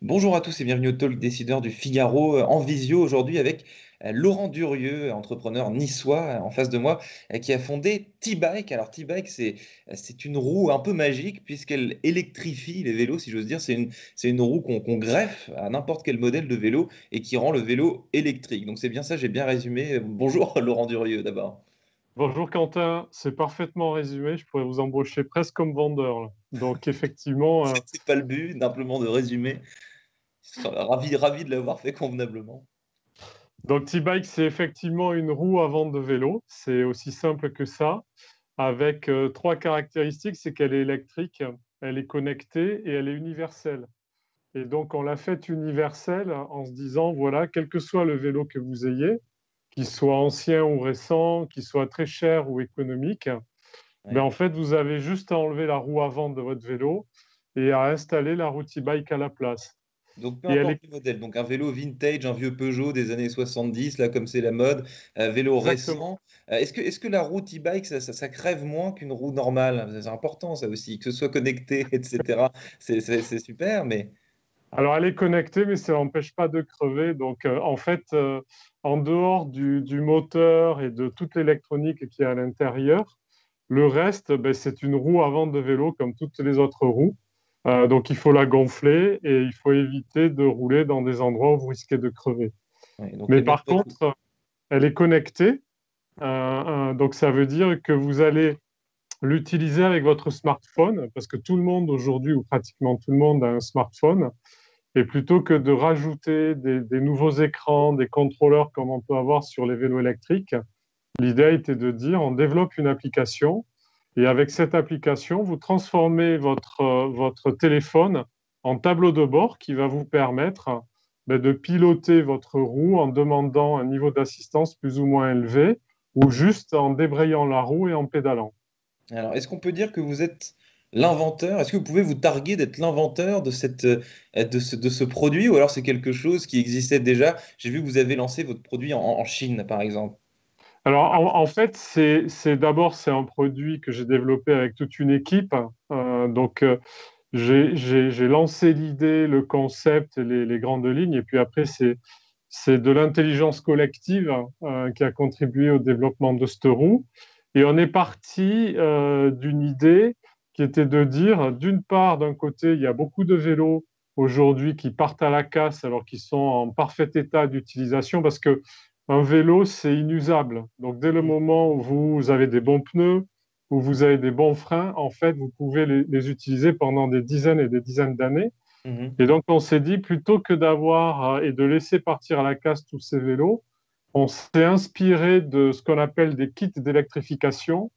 Bonjour à tous et bienvenue au Talk Décideur du Figaro en visio aujourd'hui avec Laurent Durieux, entrepreneur niçois en face de moi, qui a fondé T-Bike. Alors T-Bike, c'est une roue un peu magique puisqu'elle électrifie les vélos, si j'ose dire. C'est une roue qu'on greffe à n'importe quel modèle de vélo et qui rend le vélo électrique. Donc c'est bien ça, j'ai bien résumé. Bonjour Laurent Durieux d'abord. Bonjour Quentin, c'est parfaitement résumé. Je pourrais vous embaucher presque comme vendeur, là. Donc effectivement, C'est pas le but, simplement de résumer. Ravi de l'avoir fait convenablement. T-Bike, c'est effectivement une roue avant de vélo. C'est aussi simple que ça, avec trois caractéristiques. C'est qu'elle est électrique, elle est connectée et elle est universelle. Et donc on l'a faite universelle en se disant, voilà, quel que soit le vélo que vous ayez, qu'il soit ancien ou récent, qu'il soit très cher ou économique, ben Ouais. en fait, vous avez juste à enlever la roue avant de votre vélo et à installer la roue e-bike à la place. Donc peu Et elle importe est le modèle, donc un vélo vintage, un vieux Peugeot des années 70, là comme c'est la mode, vélo exactement. récent. Est-ce que la roue e-bike, ça crève moins qu'une roue normale? C'est important ça aussi, que ce soit connecté, etc. C'est super, mais Alors, elle est connectée, mais ça n'empêche pas de crever. Donc, en fait, en dehors du moteur et de toute l'électronique qui est à l'intérieur, le reste, ben, c'est une roue avant de vélo comme toutes les autres roues. Donc, il faut la gonfler et il faut éviter de rouler dans des endroits où vous risquez de crever. ouais, donc Mais les bons par potes. contre, elle est connectée. Donc, ça veut dire que vous allez l'utiliser avec votre smartphone, parce que tout le monde aujourd'hui, ou pratiquement tout le monde, a un smartphone. Et plutôt que de rajouter des nouveaux écrans, des contrôleurs comme on peut avoir sur les vélos électriques, l'idée était de dire on développe une application et avec cette application, vous transformez votre téléphone en tableau de bord qui va vous permettre de piloter votre roue en demandant un niveau d'assistance plus ou moins élevé ou juste en débrayant la roue et en pédalant. Alors, est-ce qu'on peut dire que vous êtes l'inventeur? Est-ce que vous pouvez vous targuer d'être l'inventeur de ce produit, ou alors c'est quelque chose qui existait déjà? J'ai vu que vous avez lancé votre produit en Chine, par exemple. Alors, en fait, d'abord, c'est un produit que j'ai développé avec toute une équipe. J'ai lancé l'idée, le concept, les grandes lignes, et puis après, c'est de l'intelligence collective qui a contribué au développement de cette roue. Et on est parti d'une idée qui était de dire, d'une part, d'un côté, il y a beaucoup de vélos aujourd'hui qui partent à la casse alors qu'ils sont en parfait état d'utilisation parce que un vélo, c'est inusable. Donc, dès le moment où vous avez des bons pneus, où vous avez des bons freins, en fait, vous pouvez les utiliser pendant des dizaines et des dizaines d'années. Mhm. Et donc, on s'est dit, plutôt que d'avoir et de laisser partir à la casse tous ces vélos, on s'est inspiré de ce qu'on appelle des kits d'électrification.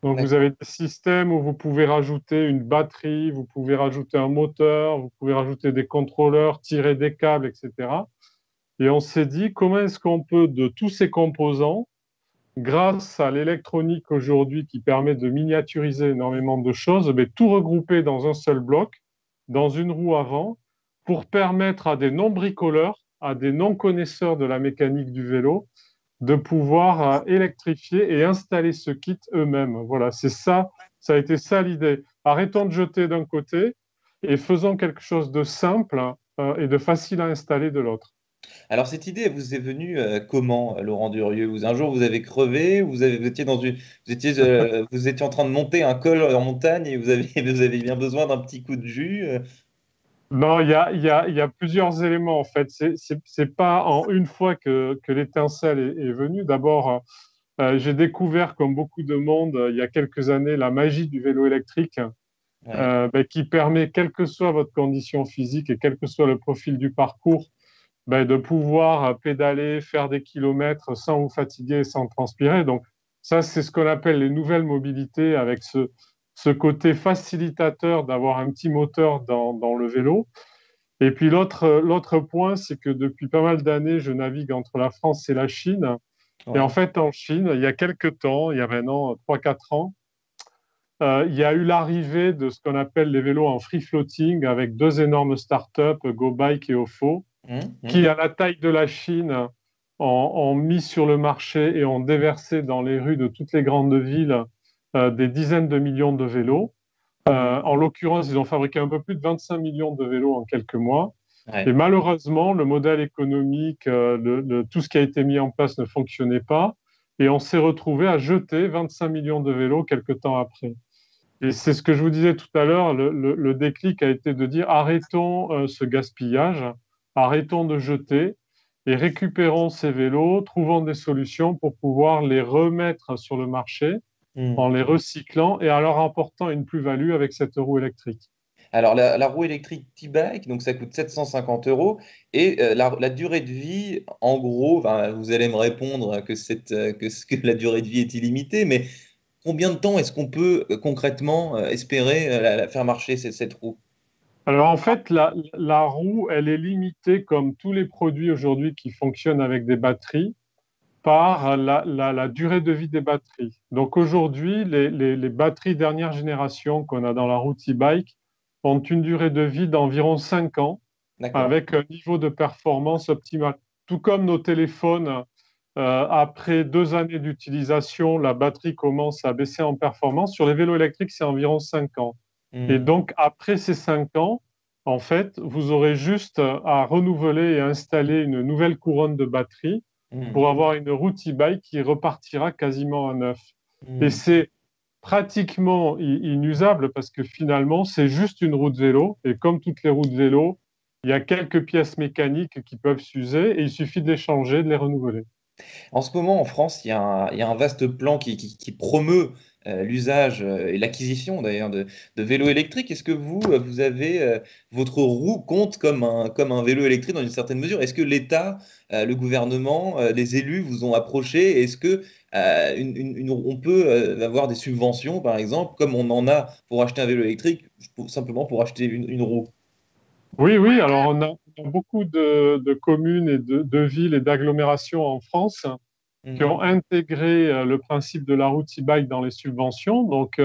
Donc, vous avez D'accord. des systèmes où vous pouvez rajouter une batterie, vous pouvez rajouter un moteur, vous pouvez rajouter des contrôleurs, tirer des câbles, etc. Et on s'est dit, comment est-ce qu'on peut, de tous ces composants, grâce à l'électronique aujourd'hui qui permet de miniaturiser énormément de choses, mais tout regrouper dans un seul bloc, dans une roue avant, pour permettre à des non-bricoleurs, à des non-connaisseurs de la mécanique du vélo, de pouvoir électrifier et installer ce kit eux-mêmes. Voilà, c'est ça, ça a été ça l'idée. Arrêtons de jeter d'un côté et faisons quelque chose de simple et de facile à installer de l'autre. Alors cette idée, elle vous est venue comment, Laurent Durieux? Un jour, vous avez crevé, vous étiez en train de monter un col en montagne et vous avez, vous avez bien besoin d'un petit coup de jus. Non, il y a plusieurs éléments en fait. C'est pas en une fois que l'étincelle est venue. D'abord, j'ai découvert, comme beaucoup de monde, il y a quelques années, la magie du vélo électrique, Ouais. qui permet, quelle que soit votre condition physique et quel que soit le profil du parcours, de pouvoir pédaler, faire des kilomètres sans vous fatiguer, sans transpirer. Donc, ça, c'est ce qu'on appelle les nouvelles mobilités avec ce côté facilitateur d'avoir un petit moteur dans le vélo. Et puis l'autre point, c'est que depuis pas mal d'années, je navigue entre la France et la Chine. Et en Ouais. fait, en Chine, il y a quelques temps, il y a maintenant 3 4 ans, il y a eu l'arrivée de ce qu'on appelle les vélos en free floating avec deux énormes startups, GoBike et Ofo, Hum, qui, hum. à la taille de la Chine, ont mis sur le marché et ont déversé dans les rues de toutes les grandes villes des dizaines de millions de vélos. En l'occurrence, ils ont fabriqué un peu plus de 25 millions de vélos en quelques mois. Et Ouais. malheureusement, le modèle économique, tout ce qui a été mis en place ne fonctionnait pas. Et on s'est retrouvé à jeter 25 millions de vélos quelques temps après. Et c'est ce que je vous disais tout à l'heure, le déclic a été de dire arrêtons ce gaspillage, arrêtons de jeter et récupérons ces vélos, trouvons des solutions pour pouvoir les remettre sur le marché Hmm. en les recyclant et en leur apportant une plus-value avec cette roue électrique. Alors, la roue électrique T-Bike, donc ça coûte 750 euros. Et la durée de vie, en gros, enfin, vous allez me répondre que la durée de vie est illimitée, mais combien de temps est-ce qu'on peut concrètement espérer faire marcher cette roue? Alors en fait, la roue, elle est limitée comme tous les produits aujourd'hui qui fonctionnent avec des batteries par la durée de vie des batteries. Donc aujourd'hui, les batteries dernière génération qu'on a dans la roue e-bike ont une durée de vie d'environ 5 ans D'accord. avec un niveau de performance optimal. Tout comme nos téléphones, après 2 années d'utilisation, la batterie commence à baisser en performance. Sur les vélos électriques, c'est environ 5 ans. Et Hmm. donc, après ces 5 ans, en fait, vous aurez juste à renouveler et installer une nouvelle couronne de batterie Hmm. pour avoir une roue e-bike qui repartira quasiment à neuf. Et Hmm. c'est pratiquement inusable parce que finalement, c'est juste une roue de vélo. Et comme toutes les roues de vélo, il y a quelques pièces mécaniques qui peuvent s'user et il suffit de les changer, de les renouveler. En ce moment, en France, il y a un vaste plan qui promeut l'usage et l'acquisition d'ailleurs de vélos électriques. Est-ce que vous avez votre roue compte comme un vélo électrique dans une certaine mesure? Est-ce que l'État, le gouvernement, les élus vous ont approché? Est-ce que on peut avoir des subventions, par exemple, comme on en a pour acheter un vélo électrique, simplement pour acheter une roue? Oui, oui, alors on a beaucoup de communes et de villes et d'agglomérations en France qui Mhm. ont intégré le principe de la route e-bike dans les subventions. Donc,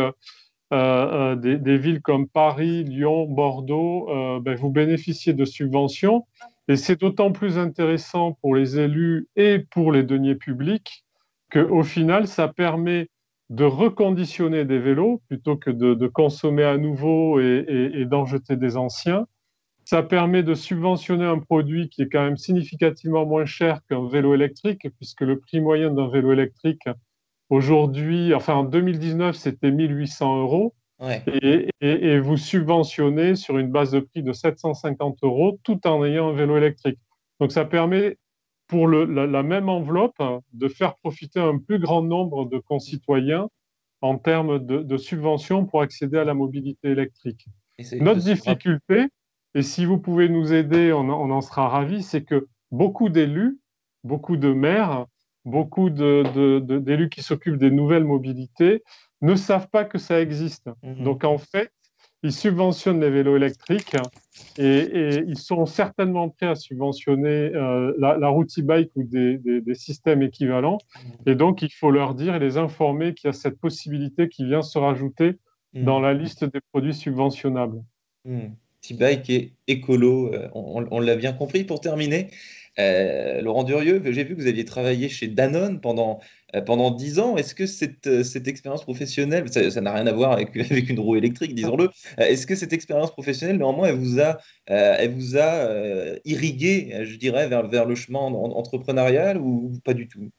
des villes comme Paris, Lyon, Bordeaux, ben, vous bénéficiez de subventions. Et c'est d'autant plus intéressant pour les élus et pour les deniers publics qu'au final, ça permet de reconditionner des vélos plutôt que de consommer à nouveau et d'en jeter des anciens. Ça permet de subventionner un produit qui est quand même significativement moins cher qu'un vélo électrique, puisque le prix moyen d'un vélo électrique aujourd'hui, enfin en 2019, c'était 1800 euros. Ouais. Et vous subventionnez sur une base de prix de 750 euros tout en ayant un vélo électrique. Donc ça permet pour la même enveloppe de faire profiter un plus grand nombre de concitoyens en termes de subventions pour accéder à la mobilité électrique. Et c'est Notre difficulté, et si vous pouvez nous aider, on en sera ravis, c'est que beaucoup d'élus, beaucoup de maires, beaucoup d'élus qui s'occupent des nouvelles mobilités ne savent pas que ça existe. Mhm. Donc en fait, ils subventionnent les vélos électriques et ils sont certainement prêts à subventionner la route e-bike ou des systèmes équivalents. Et donc, il faut leur dire et les informer qu'il y a cette possibilité qui vient se rajouter dans Mhm. la liste des produits subventionnables. Hmm. T-Bike et écolo, on l'a bien compris. Pour terminer, Laurent Durieux, j'ai vu que vous aviez travaillé chez Danone pendant 10 ans. Est-ce que cette expérience professionnelle, ça n'a rien à voir avec, avec une roue électrique, disons-le, est-ce que cette expérience professionnelle, néanmoins, elle vous a irrigué, je dirais, vers le chemin entrepreneurial ou pas du tout?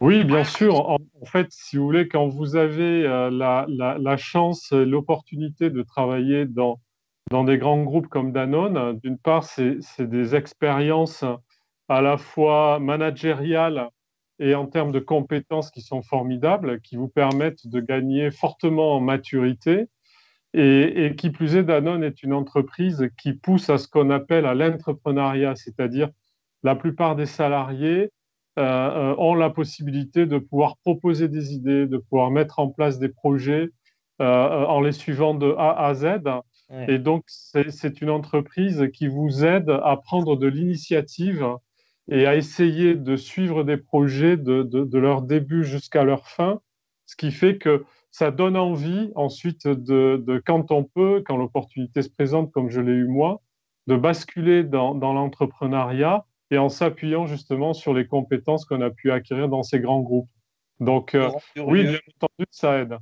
Oui, bien sûr. En fait, si vous voulez, quand vous avez la chance, l'opportunité de travailler dans des grands groupes comme Danone, d'une part, c'est des expériences à la fois managériales et en termes de compétences qui sont formidables, qui vous permettent de gagner fortement en maturité. Et qui plus est, Danone est une entreprise qui pousse à ce qu'on appelle à l'entrepreneuriat, c'est-à-dire la plupart des salariés ont la possibilité de pouvoir proposer des idées, de pouvoir mettre en place des projets en les suivant de A à Z. Et Ouais. donc, c'est une entreprise qui vous aide à prendre de l'initiative et à essayer de suivre des projets de leur début jusqu'à leur fin, ce qui fait que ça donne envie ensuite quand on peut, quand l'opportunité se présente, comme je l'ai eu moi, de basculer dans l'entrepreneuriat et en s'appuyant justement sur les compétences qu'on a pu acquérir dans ces grands groupes. Donc, Laurent oui, Durieux, bien entendu, ça aide.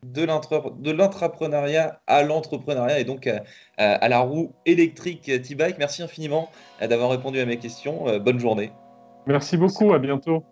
de l'intrapreneuriat à l'entrepreneuriat et donc à la roue électrique T-Bike. Merci infiniment d'avoir répondu à mes questions. Bonne journée. Merci beaucoup, à bientôt.